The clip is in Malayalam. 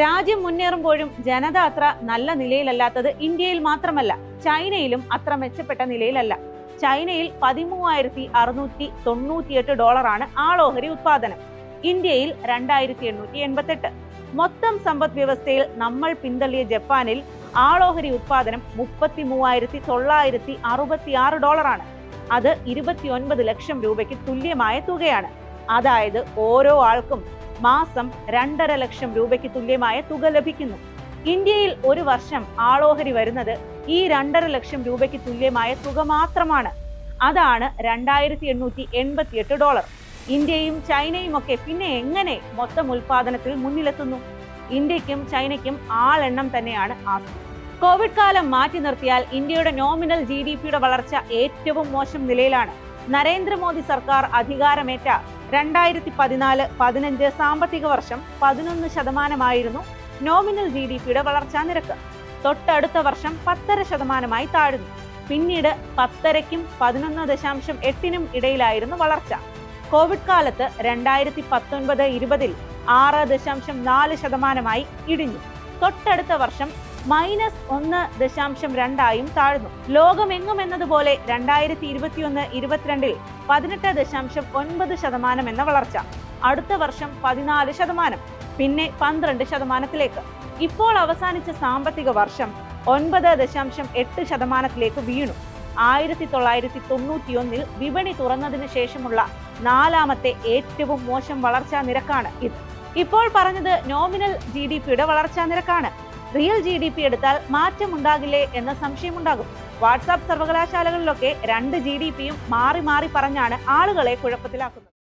രാജ്യം മുന്നേറുമ്പോഴും ജനത അത്ര നല്ല നിലയിലല്ലാത്തത് ഇന്ത്യയിൽ മാത്രമല്ല, ചൈനയിലും അത്ര മെച്ചപ്പെട്ട നിലയിലല്ല. ചൈനയിൽ 13,698 ആളോഹരി ഉത്പാദനം, ഇന്ത്യയിൽ 2,888. മൊത്തം സമ്പദ് വ്യവസ്ഥയിൽ നമ്മൾ പിന്തള്ളിയ ജപ്പാനിൽ ആളോഹരി ഉത്പാദനം 33,966 അത് 29 ലക്ഷം രൂപയ്ക്ക് തുല്യമായ തുകയാണ്. അതായത് ഓരോ ആൾക്കും മാസം 2.5 ലക്ഷം രൂപയ്ക്ക് തുല്യമായ തുക ലഭിക്കുന്നു. ഇന്ത്യയിൽ ഒരു വർഷം ആളോഹരി വരുന്നത് ഈ 2.5 ലക്ഷം രൂപയ്ക്ക് തുല്യമായ തുക മാത്രമാണ്. അതാണ് 2,888. ഇന്ത്യയും ചൈനയും ഒക്കെ പിന്നെ എങ്ങനെ മൊത്തം ഉൽപാദനത്തിൽ മുന്നിലെത്തുന്നു? ഇന്ത്യക്കും ചൈനയ്ക്കും ആളെണ്ണം തന്നെയാണ് ആസ്തി. കോവിഡ് കാലം മാറ്റി നിർത്തിയാൽ ഇന്ത്യയുടെ നോമിനൽ GDPയുടെ വളർച്ച ഏറ്റവും മോശം നിലയിലാണ്. നരേന്ദ്രമോദി സർക്കാർ അധികാരമേറ്റ 2014-15 സാമ്പത്തിക വർഷം 11% നോമിനൽ GDPയുടെ വളർച്ചാ നിരക്ക്. തൊട്ടടുത്ത വർഷം 10.5% താഴ്ന്നു. പിന്നീട് 10.5-നും 11.8-നും ഇടയിലായിരുന്നു വളർച്ച. കോവിഡ് കാലത്ത് 2019-20 6.4% ഇടിഞ്ഞു. തൊട്ടടുത്ത വർഷം -1.2 താഴ്ന്നു. ലോകമെങ്ങും എന്നതുപോലെ 2021-22 18.9% എന്ന വളർച്ച. അടുത്ത വർഷം 14%, പിന്നെ 12%. ഇപ്പോൾ അവസാനിച്ച സാമ്പത്തിക വർഷം 9.8% വീണു. 1991 വിപണി തുറന്നതിന് ശേഷമുള്ള 4ാമത്തെ ഏറ്റവും മോശം വളർച്ചാ നിരക്കാണ് ഇത്. ഇപ്പോൾ പറഞ്ഞത് നോമിനൽ GDPയുടെ വളർച്ചാ നിരക്കാണ്. റിയൽ GDP എടുത്താൽ മാറ്റമുണ്ടാകില്ലേ എന്ന സംശയമുണ്ടാകും. വാട്സാപ്പ് സർവകലാശാലകളിലൊക്കെ 2 GDPയും മാറി മാറി പറഞ്ഞാണ് ആളുകളെ കുഴപ്പത്തിലാക്കുന്നത്.